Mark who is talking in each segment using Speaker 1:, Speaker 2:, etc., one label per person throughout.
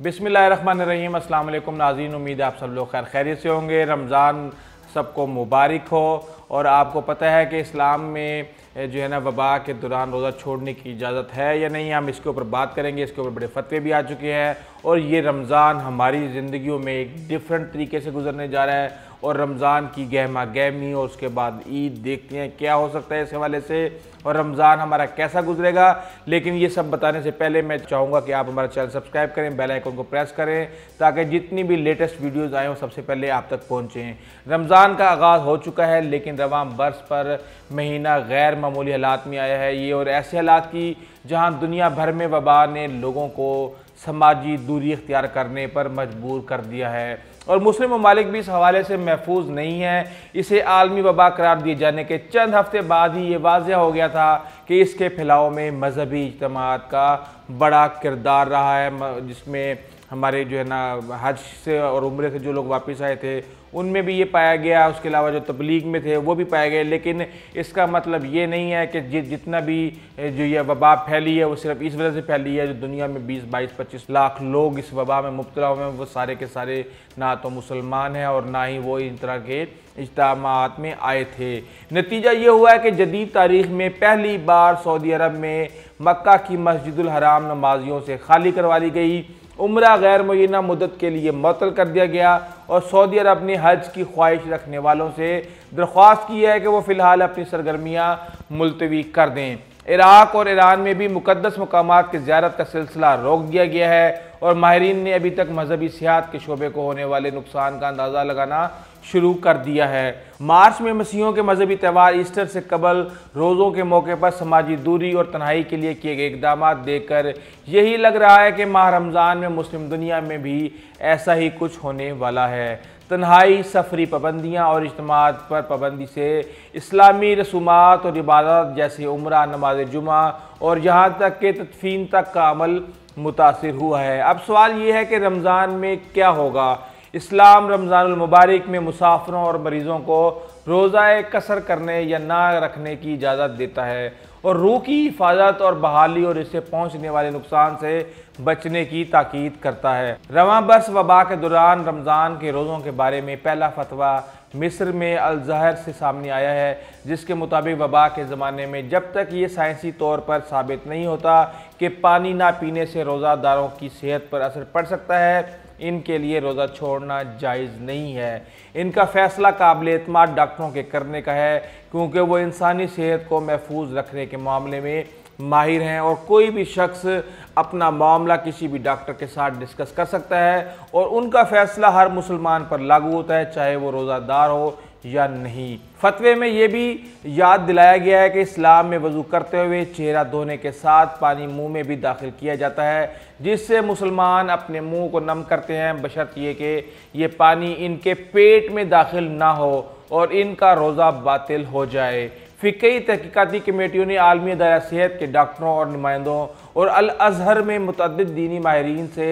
Speaker 1: बिस्मिल्लाहिर्रहमानिर्रहीम। अस्सलाम वालेकुम नाज़रीन, उम्मीद है आप सब लोग खैर खैरियत से होंगे। रमज़ान सबको मुबारक हो। और आपको पता है कि इस्लाम में जो है ना वबा के दौरान रोज़ा छोड़ने की इजाज़त है या नहीं, हम इसके ऊपर बात करेंगे। इसके ऊपर बड़े फतवे भी आ चुके हैं और ये रमज़ान हमारी ज़िंदगियों में एक डिफरेंट तरीके से गुजरने जा रहा है। और रमज़ान की गहमा गहमी और उसके बाद ईद देखते हैं क्या हो सकता है इस हवाले से, और रमज़ान हमारा कैसा गुजरेगा। लेकिन ये सब बताने से पहले मैं चाहूँगा कि आप हमारा चैनल सब्सक्राइब करें, बेल आइकन को प्रेस करें ताकि जितनी भी लेटेस्ट वीडियोज़ आएँ वो सबसे पहले आप तक पहुँचें। रमज़ान का आगाज़ हो चुका है लेकिन रवां बरस पर महीना गैर मामूली हालात में आया है ये, और ऐसे हालात की जहाँ दुनिया भर में वबा ने लोगों को समाजी दूरी इख्तियार करने पर मजबूर कर दिया है। और मुस्लिम ममालिक भी इस हवाले से महफूज नहीं है। इसे आलमी वबा करार दिए जाने के चंद हफ्ते बाद ही ये वाज़ेह हो गया था कि इसके फैलाव में मजहबी इज्तिमात का बड़ा किरदार रहा है, जिसमें हमारे जो है ना हज से और उम्रे से जो लोग वापस आए थे उनमें भी ये पाया गया, उसके अलावा जो तबलीग में थे वो भी पाए गए। लेकिन इसका मतलब ये नहीं है कि जितना भी जो ये वबा फैली है वो सिर्फ इस वजह से फैली है। जो दुनिया में 20-22-25 लाख लोग इस वबा में मुब्तला हुए हैं वो सारे के सारे ना तो मुसलमान हैं और ना ही वो इन तरह के इज्तिमात में आए थे। नतीजा ये हुआ है कि जदीद तारीख़ में पहली बार सऊदी अरब में मक्का की मस्जिदुल हराम नमाजियों से खाली करवा ली गई, उम्रा गैर मुय्यना मुद्दत के लिए मअतल कर दिया गया और सऊदी अरब ने हज की ख्वाहिश रखने वालों से दरख्वास्त की है कि वो फ़िलहाल अपनी सरगर्मियाँ मुलतवी कर दें। इराक़ और ईरान में भी मुक़द्दस मकामात की ज़ियारत का सिलसिला रोक दिया गया है और माहिरीन ने अभी तक मजहबी सियाहत के शोबे को होने वाले नुकसान का अंदाज़ा लगाना शुरू कर दिया है। मार्च में मसीहों के मजहबी त्यौहार ईस्टर से कबल रोज़ों के मौके पर समाजी दूरी और तन्हाई के लिए किए गए इक़दाम देखकर यही लग रहा है कि माह रमज़ान में मुस्लिम दुनिया में भी ऐसा ही कुछ होने वाला है। तन्हाई, सफरी पाबंदियाँ और इज्तिमात पर पाबंदी से इस्लामी रसूमात और इबादत जैसे उम्रा, नमाज जुमा और यहाँ तक कि तदफीन तक का अमल मुतासिर हुआ है। अब सवाल ये है कि रमज़ान में क्या होगा। इस्लाम रमज़ानुल मुबारक में मुसाफिरों और मरीज़ों को रोज़ाए कसर करने या ना रखने की इजाज़त देता है और रूह की हिफाजत और बहाली और इससे पहुँचने वाले नुकसान से बचने की ताकीद करता है। रवां बरस वबा के दौरान रमज़ान के रोज़ों के बारे में पहला फतवा मिस्र में अल-ज़हर से सामने आया है, जिसके मुताबिक वबा के ज़माने में जब तक ये साइंसी तौर पर साबित नहीं होता कि पानी ना पीने से रोज़ादारों की सेहत पर असर पड़ सकता है, इनके लिए रोज़ा छोड़ना जायज़ नहीं है। इनका फ़ैसला काबिल एतमाद डॉक्टरों के करने का है क्योंकि वो इंसानी सेहत को महफूज रखने के मामले में माहिर हैं और कोई भी शख्स अपना मामला किसी भी डॉक्टर के साथ डिस्कस कर सकता है और उनका फ़ैसला हर मुसलमान पर लागू होता है, चाहे वो रोज़ादार हो या नहीं। फतवे में ये भी याद दिलाया गया है कि इस्लाम में वज़ू करते हुए चेहरा धोने के साथ पानी मुंह में भी दाखिल किया जाता है, जिससे मुसलमान अपने मुंह को नम करते हैं, बशर्त ये कि ये पानी इनके पेट में दाखिल ना हो और इनका रोज़ा बातिल हो जाए। फ़िक़ही तहक़ीक़ाती कमेटियों ने आलमी दायरा सेहत के डॉक्टरों और नुमाइंदों और अल-अज़हर में मुतअद्दिद दीनी माहिरीन से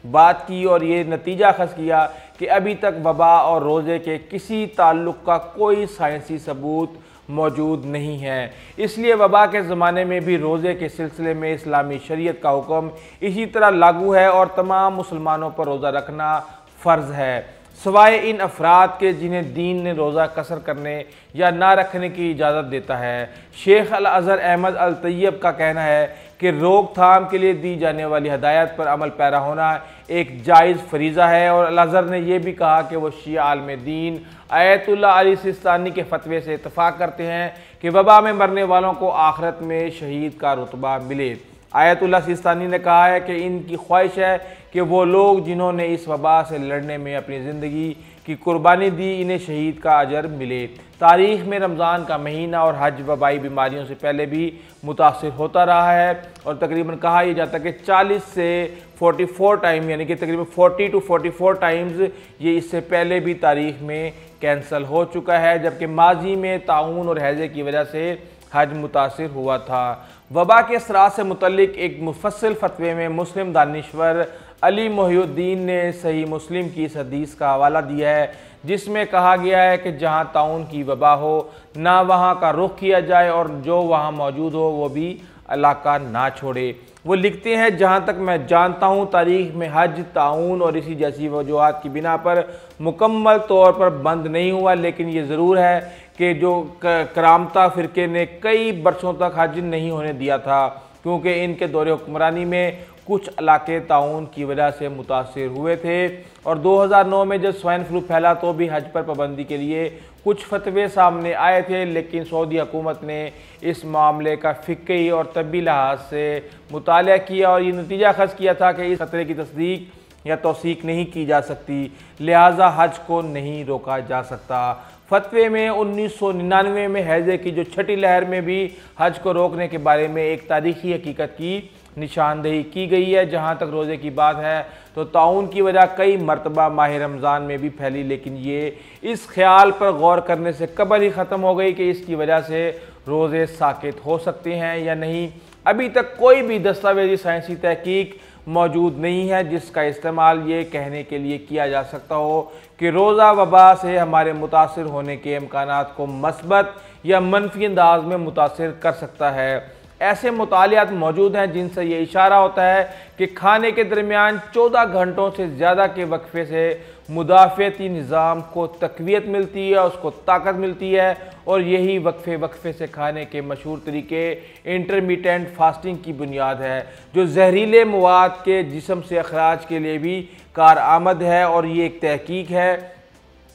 Speaker 1: बात की और ये नतीजा अख़ज़ किया कि अभी तक वबा और रोज़े के किसी ताल्लुक़ का कोई साइंसी सबूत मौजूद नहीं है। इसलिए वबा के ज़माने में भी रोज़े के सिलसिले में इस्लामी शरीयत का हुक्म इसी तरह लागू है और तमाम मुसलमानों पर रोज़ा रखना फ़र्ज़ है, सवाए इन अफराद के जिन्हें दीन ने रोज़ा कसर करने या ना रखने की इजाज़त देता है। शेख अल-अज़हर अहमद अल-तैयब का कहना है कि रोकथाम के लिए दी जाने वाली हदायत पर अमल पैरा होना एक जायज़ फरीज़ा है और अल-अज़हर ने यह भी कहा कि वो शिया आलिम दीन आयतुल्लाह अली सिस्तानी के फतवे से इत्तफ़ाक़ करते हैं कि वबा में मरने वालों को आखिरत में शहीद का रुतबा मिले। आयतुल्लाह सिस्तानी ने कहा है कि इनकी ख्वाहिश है कि वो लोग जिन्होंने इस वबा से लड़ने में अपनी ज़िंदगी की कुर्बानी दी, इन्हें शहीद का अजर मिले। तारीख़ में रमज़ान का महीना और हज वबाई बीमारियों से पहले भी मुतासिर होता रहा है और तकरीबन कहा यह जाता है कि 40 से 44 टाइम यानी कि तकरीबन 40 to 44 टाइम्स ये इससे पहले भी तारीख़ में कैंसल हो चुका है, जबकि माजी में ताउन और हैज़े की वजह से हज मुतासिर हुआ था। वबा के असरात से मुतल्लिक एक मुफस्सिल फतवे में मुस्लिम दानिश्वर अली मोहिउद्दीन ने सही मुस्लिम की इस हदीस का हवाला दिया है, जिसमें कहा गया है कि जहाँ ताउन की वबा हो ना वहाँ का रुख किया जाए और जो वहाँ मौजूद हो वो भी इलाका ना छोड़े। वो लिखते हैं, जहाँ तक मैं जानता हूँ तारीख में हज, ताउन और इसी जैसी वजूहात की बिना पर मुकम्मल तौर पर बंद नहीं हुआ, लेकिन ये ज़रूर है कि जो करामता फ़िरके ने कई बरसों तक हज नहीं होने दिया था, क्योंकि इनके दौरे हुक्मरानी में कुछ इलाके ताउन की वजह से मुतासिर हुए थे। और 2009 में जब स्वाइन फ्लू फैला तो भी हज पर पाबंदी के लिए कुछ फतवे सामने आए थे, लेकिन सऊदी हुकूमत ने इस मामले का फ़िक्री और तबी लिहाज से मुताला किया और ये नतीजा ख़ास किया था कि इस खतरे की तस्दीक या तौसीक नहीं की जा सकती, लिहाजा हज को नहीं रोका जा सकता। फतवे में 1999 में हैजे की जो छठी लहर में भी हज को रोकने के बारे में एक तारीखी हकीकत की निशानदेही की गई है। जहाँ तक रोज़े की बात है तो ताउन की वजह कई मरतबा माह रमज़ान में भी फैली, लेकिन ये इस ख्याल पर गौर करने से कबल ही ख़त्म हो गई कि इसकी वजह से रोज़े साकित हो सकते हैं या नहीं। अभी तक कोई भी दस्तावेजी साइंसी तहकीक मौजूद नहीं है जिसका इस्तेमाल ये कहने के लिए किया जा सकता हो कि रोज़ा वबा से हमारे मुतासिर होने के इम्कानात को मस्बत या मनफी अंदाज में मुतासिर कर सकता है। ऐसे मुतालियात मौजूद हैं जिनसे ये इशारा होता है कि खाने के दरमियान 14 घंटों से ज़्यादा के वक्फे से मुदाफ़ती निज़ाम को तक़वियत मिलती है, उसको ताकत मिलती है, और यही वक्फे से खाने के मशहूर तरीके इंटरमिटेंट फास्टिंग की बुनियाद है, जो जहरीले मवाद के जिस्म से अखराज के लिए भी कारआमद है। और ये एक तहकीक है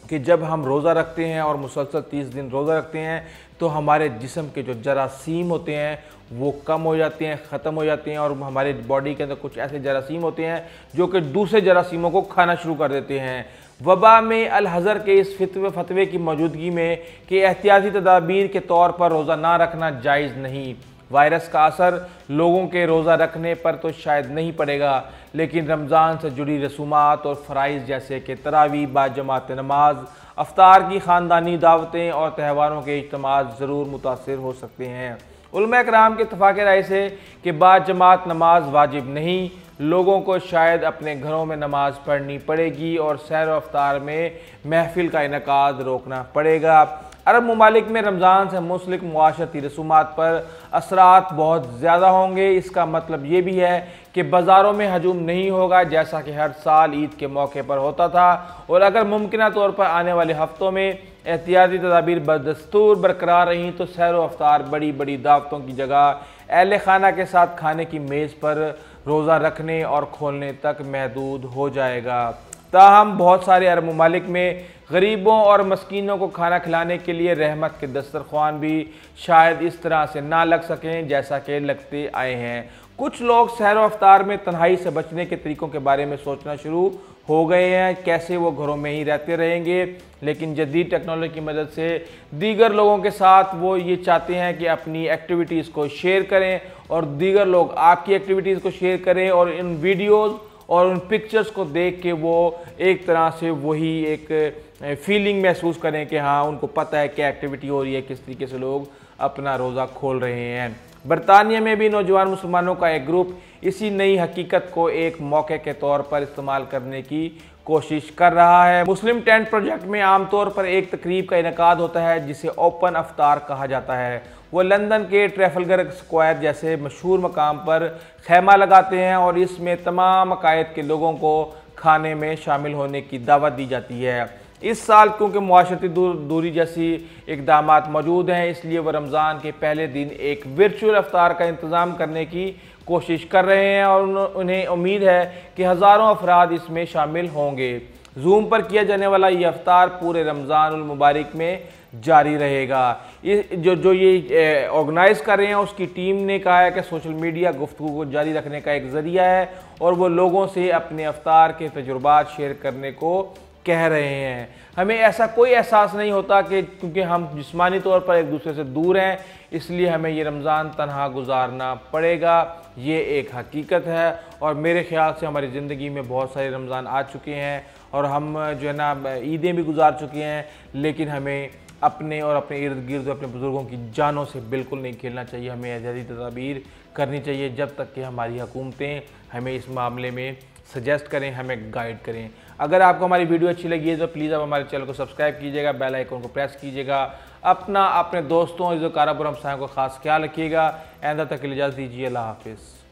Speaker 1: कि जब हम रोज़ा रखते हैं और मुसलसल 30 दिन रोज़ा रखते हैं तो हमारे जिस्म के जो जरासीम होते हैं वो कम हो जाते हैं, ख़त्म हो जाते हैं, और हमारे बॉडी के अंदर कुछ ऐसे जरासीम होते हैं जो कि दूसरे जरासीमों को खाना शुरू कर देते हैं। वबा में अल हज़र के इस फतवे की मौजूदगी में कि एहतियाती तदाबीर के तौर पर रोज़ा ना रखना जायज़ नहीं। वायरस का असर लोगों के रोज़ा रखने पर तो शायद नहीं पड़ेगा, लेकिन रमज़ान से जुड़ी रसूमात और फ़राइज़ जैसे कि तरावी, बाजमात नमाज, अफ्तार की ख़ानदानी दावतें और त्योहारों के इज्तिमात ज़रूर मुतासिर हो सकते हैं। उलमा कराम के इत्तफ़ाक़ राय से कि बाजमात नमाज वाजिब नहीं, लोगों को शायद अपने घरों में नमाज पढ़नी पड़ेगी और सैर व अफ्तार में महफिल का इनकाद रोकना पड़ेगा। अरब ममालिक में रमज़ान से मुंसलिक मुआशरती रसूमात पर असरात बहुत ज़्यादा होंगे। इसका मतलब ये भी है कि बाज़ारों में हजूम नहीं होगा जैसा कि हर साल ईद के मौके पर होता था, और अगर मुमकिन तौर पर आने वाले हफ्तों में एहतियाती तदाबीर बदस्तूर बरकरार रहीं तो सैर व अफ्तार बड़ी बड़ी दावतों की जगह अहले खाना के साथ खाने की मेज़ पर रोज़ा रखने और खोलने तक महदूद हो जाएगा। ताहम बहुत सारे अरब ममालिक में गरीबों और मस्कीनों को खाना खिलाने के लिए रहमत के दस्तरख्वान भी शायद इस तरह से ना लग सकें जैसा कि लगते आए हैं। कुछ लोग सहर व अफ्तार में तन्हाई से बचने के तरीक़ों के बारे में सोचना शुरू हो गए हैं, कैसे वो घरों में ही रहते रहेंगे, लेकिन जदीद टेक्नोलॉजी की मदद से दीगर लोगों के साथ वो ये चाहते हैं कि अपनी एक्टिविटीज़ को शेयर करें और दीगर लोग आपकी एक्टिविटीज़ को शेयर करें, और इन वीडियोज़ और उन पिक्चर्स को देख के वो एक तरह से वही एक फीलिंग महसूस करें कि हाँ उनको पता है क्या एक्टिविटी हो रही है, किस तरीके से लोग अपना रोज़ा खोल रहे हैं। बरतानिया में भी नौजवान मुसलमानों का एक ग्रुप इसी नई हकीकत को एक मौके के तौर पर इस्तेमाल करने की कोशिश कर रहा है। मुस्लिम टेंट प्रोजेक्ट में आमतौर पर एक तकरीब का इनेकाद होता है जिसे ओपन अफ्तार कहा जाता है। वो लंदन के ट्रैफलगर स्क्वायर जैसे मशहूर मकाम पर खैमा लगाते हैं और इसमें तमाम अकायद के लोगों को खाने में शामिल होने की दावत दी जाती है। इस साल क्योंकि मुआशरती दूरी जैसी इक़दामात मौजूद हैं, इसलिए वह रमज़ान के पहले दिन एक वर्चुअल अफ्तार का इंतज़ाम करने की कोशिश कर रहे हैं और उन्हें उम्मीद है कि हज़ारों अफराद इसमें शामिल होंगे। जूम पर किया जाने वाला ये अफ्तार पूरे रमज़ानुल मुबारक में जारी रहेगा। जो ये ऑर्गेनाइज़ कर रहे हैं उसकी टीम ने कहा है कि सोशल मीडिया गुफ्तगू को जारी रखने का एक ज़रिया है और वो लोगों से अपने अफ्तार के तजुर्बात शेयर करने को कह रहे हैं। हमें ऐसा कोई एहसास नहीं होता कि क्योंकि हम जिस्मानी तौर पर एक दूसरे से दूर हैं इसलिए हमें ये रमज़ान तन्हा गुजारना पड़ेगा। ये एक हकीकत है और मेरे ख़्याल से हमारी ज़िंदगी में बहुत सारे रमज़ान आ चुके हैं और हम जो है ना ईदें भी गुजार चुके हैं, लेकिन हमें अपने और अपने इर्द गिर्द अपने बुज़ुर्गों की जानों से बिल्कुल नहीं खेलना चाहिए। हमें एहतियाती तदाबीर करनी चाहिए जब तक कि हमारी हुकूमतें हमें इस मामले में सजेस्ट करें, हमें गाइड करें। अगर आपको हमारी वीडियो अच्छी लगी है तो प्लीज़ आप हमारे चैनल को सब्सक्राइब कीजिएगा, बेल आइकन को प्रेस कीजिएगा। अपना, अपने दोस्तों, इज़्ज़ो काराबर हमसायों का खास ख्याल रखिएगा। आइंदा तक के लिए इजाज़त दीजिए। अल्लाह हाफिज़।